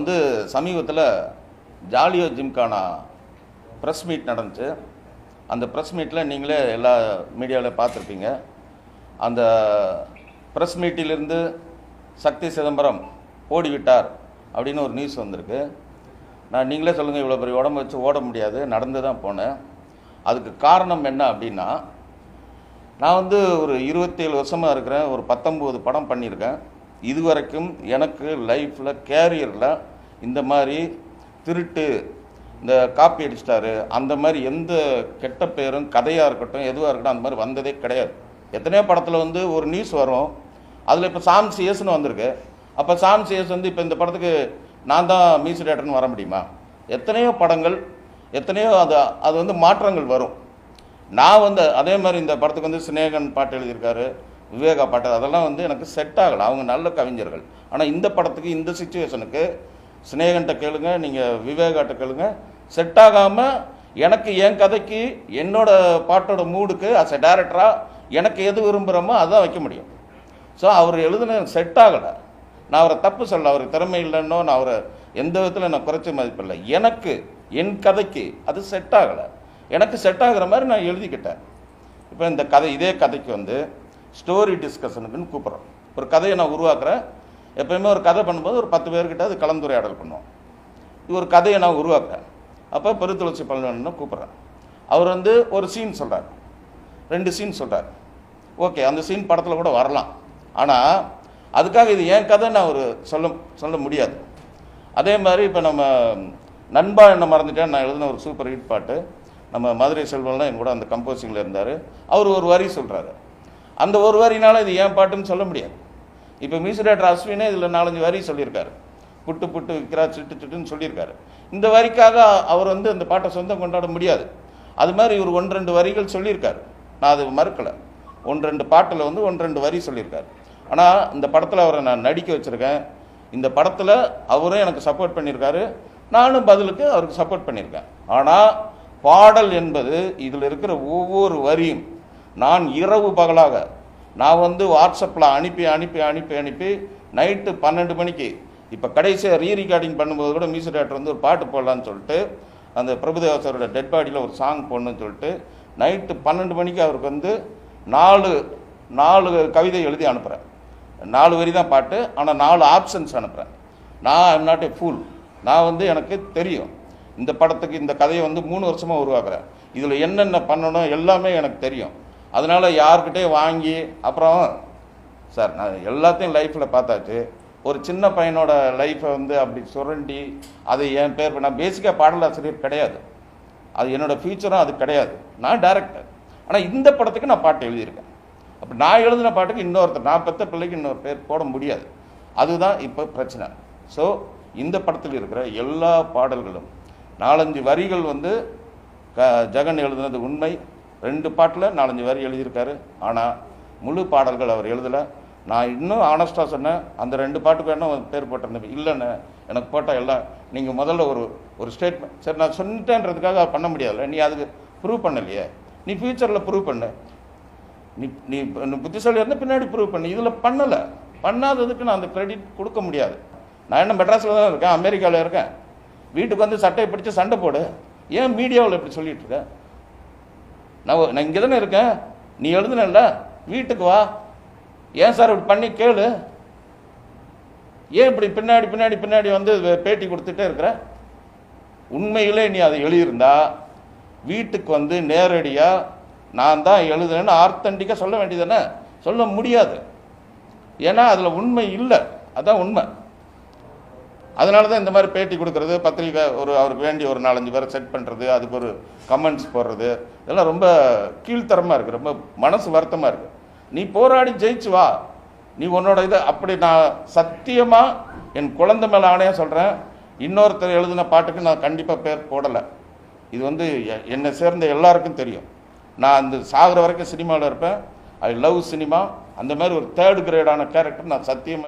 வந்து சமீபத்தில் ஜாலியோ gymkhana press meet நடந்துச்சு. அந்த ப்ரெஸ் மீட்டில் நீங்களே எல்லா மீடியாவில் பார்த்துருப்பீங்க. அந்த ப்ரெஸ் மீட்டிலிருந்து சக்தி சிதம்பரம் ஓடிவிட்டார் அப்படின்னு ஒரு நியூஸ் வந்திருக்கு. நீங்களே சொல்லுங்கள், இவ்வளோ பெரிய உடம்பு வச்சு ஓட முடியாது, நடந்து தான் போனேன். அதுக்கு காரணம் என்ன அப்படின்னா, நான் வந்து ஒரு 27 வருஷமாக இருக்கிறேன். ஒரு 19 படம் பண்ணியிருக்கேன். இதுவரைக்கும் எனக்கு லைஃப்பில் கேரியரில் இந்த மாதிரி திருட்டு, இந்த காப்பி அடிச்சிட்டாரு, அந்த மாதிரி எந்த கெட்ட பேரும் கதையாக இருக்கட்டும் எதுவாக இருக்கட்டும் அந்த மாதிரி வந்ததே கிடையாது. எத்தனையோ படத்தில் வந்து ஒரு நியூஸ் வரும், அதில் இப்போ சாம் சிஎஸ்ன்னு வந்திருக்கு. அப்போ சாம் சிஎஸ் வந்து இப்போ இந்த படத்துக்கு நான் தான் மியூசிக் டைரக்டர்னு வர முடியுமா? எத்தனையோ படங்கள், எத்தனையோ அது வந்து மாற்றங்கள் வரும். நான் வந்து அதே மாதிரி இந்த படத்துக்கு வந்து சினேகன் பாட்டு எழுதியிருக்காரு, விவேகா பாட்டு, அதெல்லாம் வந்து எனக்கு செட் ஆகலை. அவங்க நல்ல கவிஞர்கள். ஆனால் இந்த படத்துக்கு, இந்த சிச்சுவேஷனுக்கு சினேகன்ட்ட கேளுங்க, நீங்கள் விவேகாட்ட கேளுங்க, செட் ஆகாமல் எனக்கு என் கதைக்கு என்னோட பாட்டோட மூடுக்கு அஸ் எ டைரக்டராக எனக்கு எது விரும்புகிறோமோ அதான் வைக்க முடியும். ஸோ அவர் எழுதுன செட் ஆகலை. நான் அவரை தப்பு சொல்ல, அவருக்கு திறமை இல்லைன்னோ நான் அவரை எந்த விதத்தில் நான் குறைச்சி மதிப்பில்லை. எனக்கு என் கதைக்கு அது செட் ஆகலை. எனக்கு செட் ஆகிற மாதிரி நான் எழுதிக்கிட்டேன். இப்போ இந்த கதை, இதே கதைக்கு வந்து ஸ்டோரி டிஸ்கஷனுக்குன்னு கூப்பிட்றோம். ஒரு கதையை நான் உருவாக்குறேன். எப்போயுமே ஒரு கதை பண்ணும்போது ஒரு 10 பேர்கிட்ட அது கலந்துரையாடல் பண்ணுவோம். இது ஒரு கதையை நான் உருவாக்குறேன். அப்போ பெருத்துளசி பழனின்னு கூப்பிட்றேன். அவர் வந்து ஒரு சீன் சொல்கிறார், 2 சீன் சொல்கிறார். ஓகே, அந்த சீன் படத்தில் கூட வரலாம். ஆனால் அதுக்காக இது என் கதை நான் ஒரு சொல்ல முடியாது. அதே மாதிரி இப்போ நம்ம நண்பா என்ன மறந்துட்டேன் நான் எழுதின ஒரு சூப்பர் ஹிட் பாட்டு, நம்ம மதுரை செல்வம்லாம் என் கூட அந்த கம்போசிங்கில் இருந்தார். அவர் ஒரு வரி சொல்கிறாரு. அந்த ஒரு வரினால இது ஏன் பாட்டுன்னு சொல்ல முடியாது. இப்போ மியூசிக் டைரக்டர் அஸ்வினே இதில் 4-5 வரி சொல்லியிருக்காரு. புட்டு புட்டு விற்கிறா சிட்டு சிட்டுன்னு சொல்லியிருக்காரு. இந்த வரிக்காக அவர் வந்து அந்த பாட்டை சொந்தம் கொண்டாட முடியாது. அது மாதிரி இவர் 1-2 வரிகள் சொல்லியிருக்காரு. நான் அது மறுக்கலை. 1-2 பாட்டில் வந்து 1-2 வரி சொல்லியிருக்காரு. ஆனால் இந்த படத்தில் அவரை நான் நடிக்க வச்சுருக்கேன். இந்த படத்தில் அவரும் எனக்கு சப்போர்ட் பண்ணியிருக்காரு, நானும் பதிலுக்கு அவருக்கு சப்போர்ட் பண்ணியிருக்கேன். ஆனால் பாடல் என்பது இதில் இருக்கிற ஒவ்வொரு வரியும் நான் இரவு பகலாக நான் வந்து வாட்ஸ்அப்பில் அனுப்பி அனுப்பி அனுப்பி அனுப்பி நைட்டு 12 மணிக்கு, இப்போ கடைசியாக ரீரெக்கார்டிங் பண்ணும்போது கூட மியூசிக் டைரக்டர் வந்து ஒரு பாட்டு போடலான்னு சொல்லிட்டு, அந்த பிரபுதேவா சாரோட டெட் பாடியில் ஒரு சாங் போடணும்னு சொல்லிட்டு நைட்டு 12 மணிக்கு அவருக்கு வந்து 4 கவிதை எழுதி அனுப்புகிறேன். 4 வரி தான் பாட்டு, ஆனால் 4 ஆப்ஷன்ஸ் அனுப்புகிறேன். நான் ஐம் நாட் ஏ ஃபூல். நான் வந்து எனக்கு தெரியும் இந்த படத்துக்கு இந்த கதையை வந்து 3 வருஷமாக உருவாக்குறேன். இதில் என்னென்ன பண்ணணும் எல்லாமே எனக்கு தெரியும். அதனால் யார்கிட்டே வாங்கி அப்புறம் சார் நான் எல்லாத்தையும் லைஃப்பில் பார்த்தாச்சு. ஒரு சின்ன பையனோட லைஃப்பை வந்து அப்படி சுரண்டி அதை என் பேர் நான் பேசிக்காக பாடலாசிரியர் கிடையாது. அது என்னோடய ஃபியூச்சரும் அது கிடையாது. நான் டைரக்டர். ஆனால் இந்த படத்துக்கு நான் பாட்டு எழுதியிருக்கேன். அப்போ நான் எழுதின பாட்டுக்கு இன்னொருத்தர், நான் பெற்ற பிள்ளைக்கு இன்னொரு பேர் போட முடியாது. அதுதான் இப்போ பிரச்சனை. ஸோ இந்த படத்தில் இருக்கிற எல்லா பாடல்களும் 4-5 வரிகள் வந்து ஜெகன் எழுதுனது உண்மை. 2 பாட்டில் 4-5 வரி எழுதியிருக்காரு. ஆனால் முழு பாடல்கள் அவர் எழுதலை. நான் இன்னும் ஆனஸ்டாக சொன்னேன், அந்த 2 பாட்டுக்கு என்ன பேர் போட்டிருந்தேன். இல்லைன்னு எனக்கு போட்டால் எல்லாம் நீங்கள் முதல்ல ஒரு ஸ்டேட்மெண்ட், சரி நான் சொன்னிட்டேன்றதுக்காக பண்ண முடியாதுல்ல, நீ அதுக்கு ப்ரூவ் பண்ணலையே, நீ ஃப்யூச்சரில் ப்ரூவ் பண்ணு, நீ புத்திசாலியாக இருந்தால் பின்னாடி ப்ரூவ் பண்ணு. இதில் பண்ணலை. பண்ணாததுக்கு நான் அந்த கிரெடிட் கொடுக்க முடியாது. நான் என்ன மெட்ராஸில் தான் இருக்கேன், அமெரிக்காவில் இருக்கேன். வீட்டுக்கு வந்து சட்டையை பிடிச்சி சண்டை போடு. ஏன் மீடியாவில் இப்படி சொல்லிட்டு இருக்க? நான் இங்கே தானே இருக்கேன். நீ எழுதுனல்ல, வீட்டுக்கு வா. ஏன் சார் இப்படி பண்ணி கேளு. ஏன் இப்படி பின்னாடி பின்னாடி பின்னாடி வந்து பேட்டி கொடுத்துட்டே இருக்கிற? உண்மையிலே நீ அதை எழுதியிருந்தா வீட்டுக்கு வந்து நேரடியாக நான் தான் எழுதுனேன்னு ஆர்த்தண்டிக்காக சொல்ல வேண்டியதானே? சொல்ல முடியாது. ஏன்னா அதில் உண்மை இல்லை. அதுதான் உண்மை. அதனால தான் இந்த மாதிரி பேட்டி கொடுக்கறது, பத்திரிக்கை அவருக்கு வேண்டி ஒரு 4-5 பேரை செட் பண்ணுறது, அதுக்கு ஒரு கமெண்ட்ஸ் போடுறது, இதெல்லாம் ரொம்ப கீழ்த்தரமாக இருக்குது. ரொம்ப மனசு வருத்தமாக இருக்குது. நீ போராடி ஜெயிச்சு வா. நீ உன்னோட இதை அப்படி நான் சத்தியமாக என் குழந்தை மேலே ஆணையாக சொல்கிறேன், இன்னொருத்தர் எழுதின பாட்டுக்கு நான் கண்டிப்பாக பேர் போடலை. இது வந்து என்னை சேர்ந்த எல்லாருக்கும் தெரியும். நான் அந்த சாகிற வரைக்கும் சினிமாவில் இருப்பேன். I love cinema. அந்த மாதிரி ஒரு 3rd கிரேடான கேரக்டர் நான் சத்தியமாக